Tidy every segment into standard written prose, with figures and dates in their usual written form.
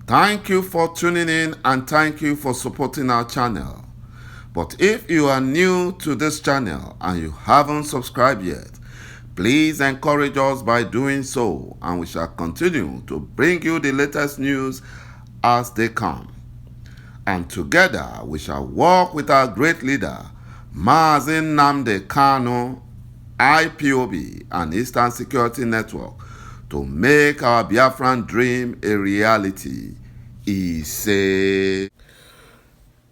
Thank you for tuning in and thank you for supporting our channel. But if you are new to this channel and you haven't subscribed yet, please encourage us by doing so, and we shall continue to bring you the latest news as they come. And together we shall work with our great leader, Mazi Nnamdi Kanu, IPOB, and Eastern Security Network to make our Biafran dream a reality. He said.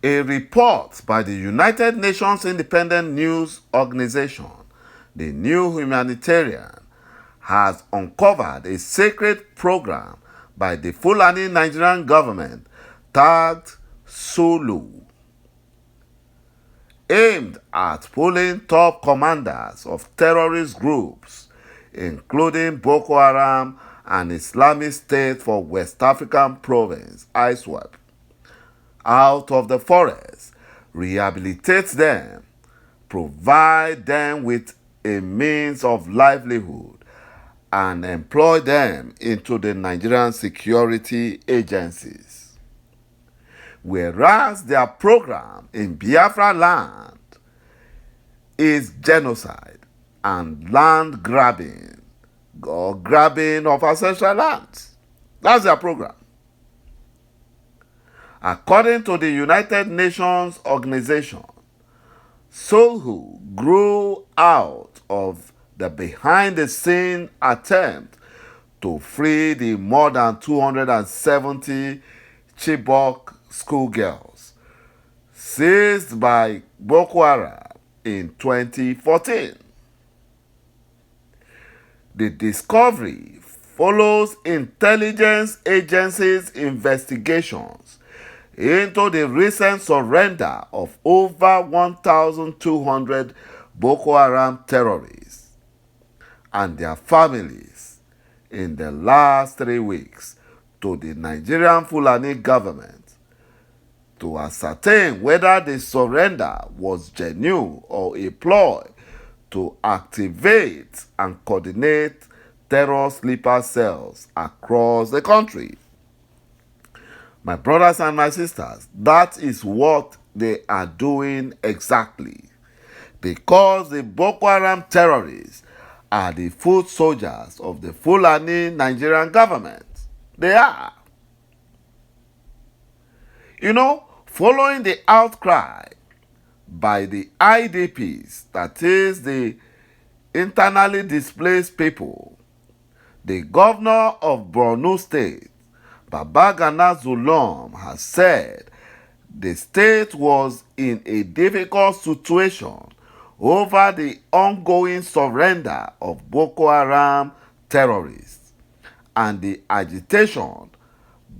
A report by the United Nations Independent News Organization, the New Humanitarian, has uncovered a secret program by the Fulani Nigerian government tagged Sulu, aimed at pulling top commanders of terrorist groups, including Boko Haram and Islamic State for West African Province, ISWAP, out of the forest, rehabilitate them, provide them with a means of livelihood, and employ them into the Nigerian security agencies. Whereas their program in Biafra land is genocide and land grabbing or grabbing of ancestral lands. That's their program. According to the United Nations organization, Sulu grew out of the behind-the-scenes attempt to free the more than 270 Chibok schoolgirls seized by Boko Haram in 2014. The discovery follows intelligence agencies' investigations into the recent surrender of over 1,200 Boko Haram terrorists and their families in the last 3 weeks to the Nigerian Fulani government to ascertain whether the surrender was genuine or a ploy to activate and coordinate terror sleeper cells across the country. My brothers and my sisters, that is what they are doing exactly. Because the Boko Haram terrorists are the foot soldiers of the Fulani Nigerian government. They are. You know, following the outcry by the IDPs, that is the internally displaced people, the governor of Borno State, Babagana Zulum, has said the state was in a difficult situation over the ongoing surrender of Boko Haram terrorists and the agitation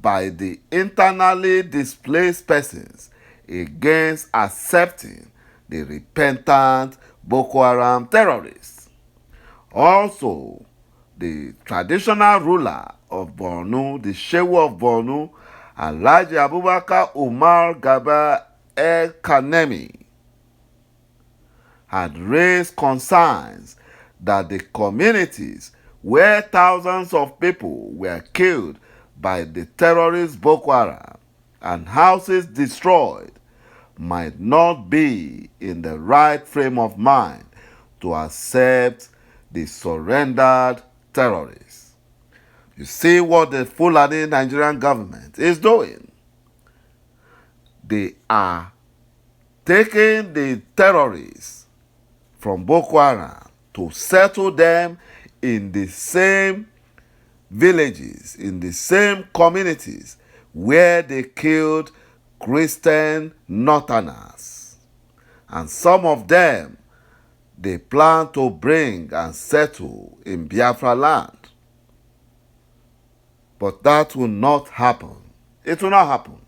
by the internally displaced persons against accepting the repentant Boko Haram terrorists. Also, the traditional ruler of Borno, the Shehu of Borno, Alhaji Abubakar Umar Garba El-Kanemi, had raised concerns that the communities where thousands of people were killed by the terrorist Boko Haram and houses destroyed might not be in the right frame of mind to accept the surrendered terrorists. You see what the Fulani Nigerian government is doing. They are taking the terrorists from Boko Haram to settle them in the same villages, in the same communities where they killed Christian Northerners. And some of them they plan to bring and settle in Biafra land. But that will not happen. It will not happen.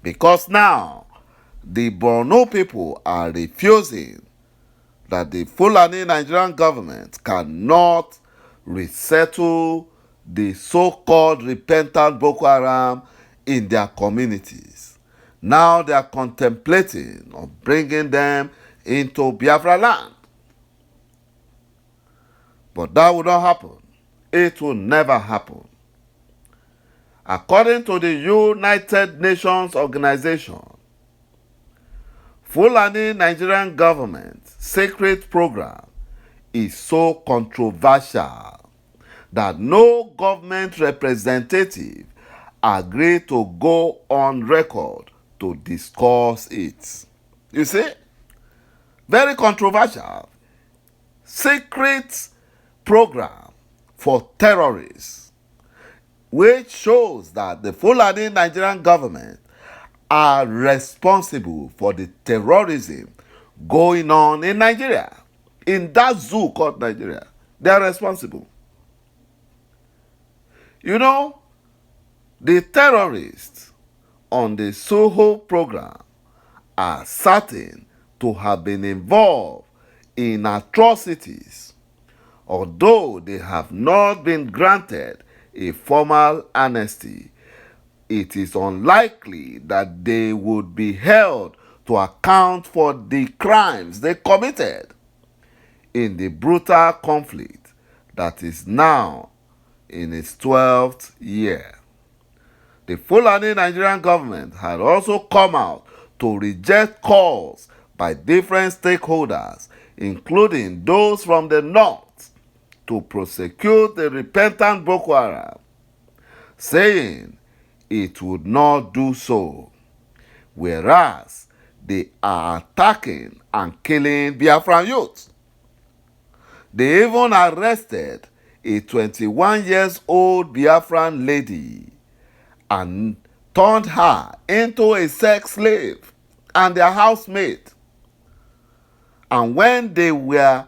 Because now the Borno people are refusing that the Fulani Nigerian government cannot resettle the so-called repentant Boko Haram in their communities. Now they are contemplating of bringing them into Biafra land. But that will not happen. It will never happen. According to the United Nations Organization, Fulani Nigerian government secret program is so controversial that no government representative agreed to go on record to discuss it. You see? Very controversial. Secret program for terrorists, which shows that the Fulani Nigerian government are responsible for the terrorism going on in Nigeria. In that zoo called Nigeria, they are responsible. You know, the terrorists on the Soho program are certain to have been involved in atrocities, although they have not been granted a formal amnesty. It is unlikely that they would be held to account for the crimes they committed in the brutal conflict that is now in its 12th year. The Fulani Nigerian government had also come out to reject calls by different stakeholders, including those from the north, to prosecute the repentant Boko Haram, saying it would not do so, whereas they are attacking and killing Biafran youth. They even arrested a 21-year-old Biafran lady and turned her into a sex slave and their housemate. And when they were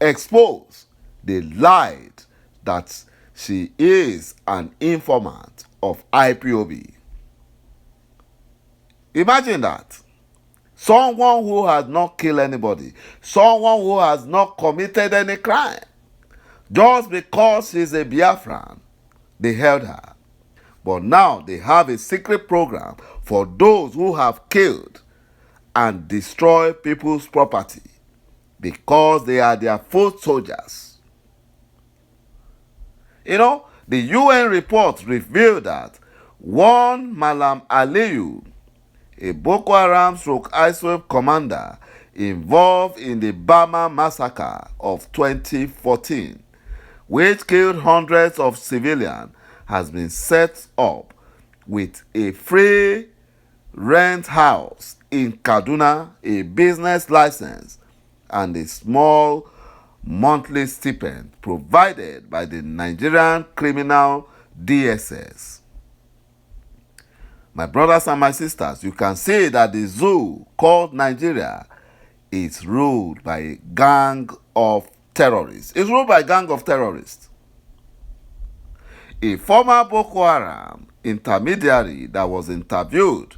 exposed, they lied that she is an informant of IPOB. Imagine that. Someone who has not killed anybody, someone who has not committed any crime, just because she's a Biafran, they held her. But now they have a secret program for those who have killed and destroyed people's property because they are their foot soldiers. You know, the UN report revealed that one Malam Aliyu, a Boko Haram /ISWAP commander involved in the Bama massacre of 2014, which killed hundreds of civilians, has been set up with a free rent house in Kaduna, a business license, and a small monthly stipend provided by the Nigerian criminal DSS. My brothers and my sisters, you can see that the zoo called Nigeria is ruled by a gang of terrorists. It's ruled by a gang of terrorists. A former Boko Haram intermediary that was interviewed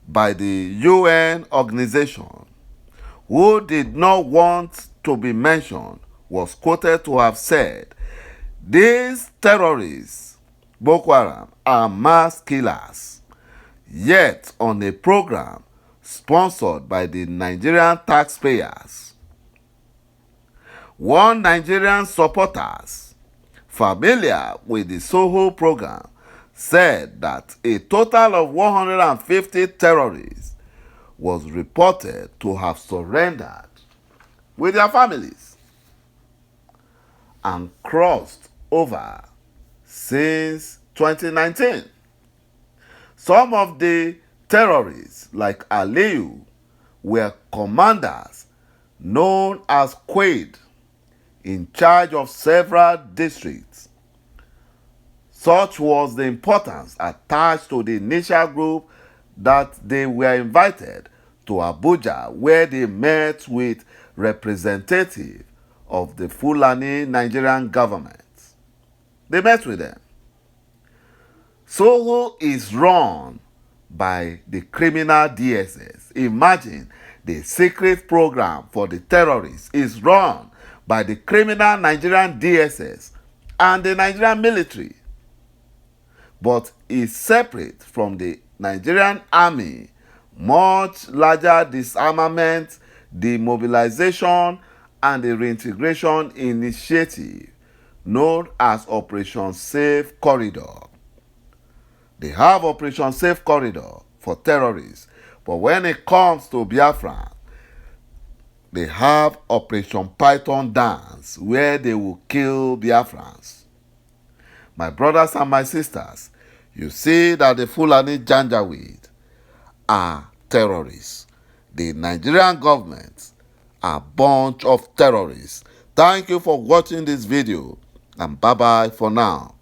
by the UN organization, who did not want to be mentioned, was quoted to have said, "These terrorists, Boko Haram, are mass killers, yet on a program sponsored by the Nigerian taxpayers." One Nigerian supporters familiar with the Soho program said that a total of 150 terrorists was reported to have surrendered with their families and crossed over since 2019. Some of the terrorists, like Aliyu, were commanders known as Quaid, in charge of several districts. Such was the importance attached to the initial group that they were invited to Abuja, where they met with representatives of the Fulani Nigerian government. They met with them. Soho is run by the criminal DSS. Imagine, the secret program for the terrorists is run by the criminal Nigerian DSS and the Nigerian military, but is separate from the Nigerian army, much larger disarmament, demobilization, and the reintegration initiative known as Operation Safe Corridor. They have Operation Safe Corridor for terrorists, but when it comes to Biafra, they have Operation Python Dance, where they will kill Biafrans. My brothers and my sisters, you see that the Fulani Janjaweed are terrorists. The Nigerian government are a bunch of terrorists. Thank you for watching this video, and bye-bye for now.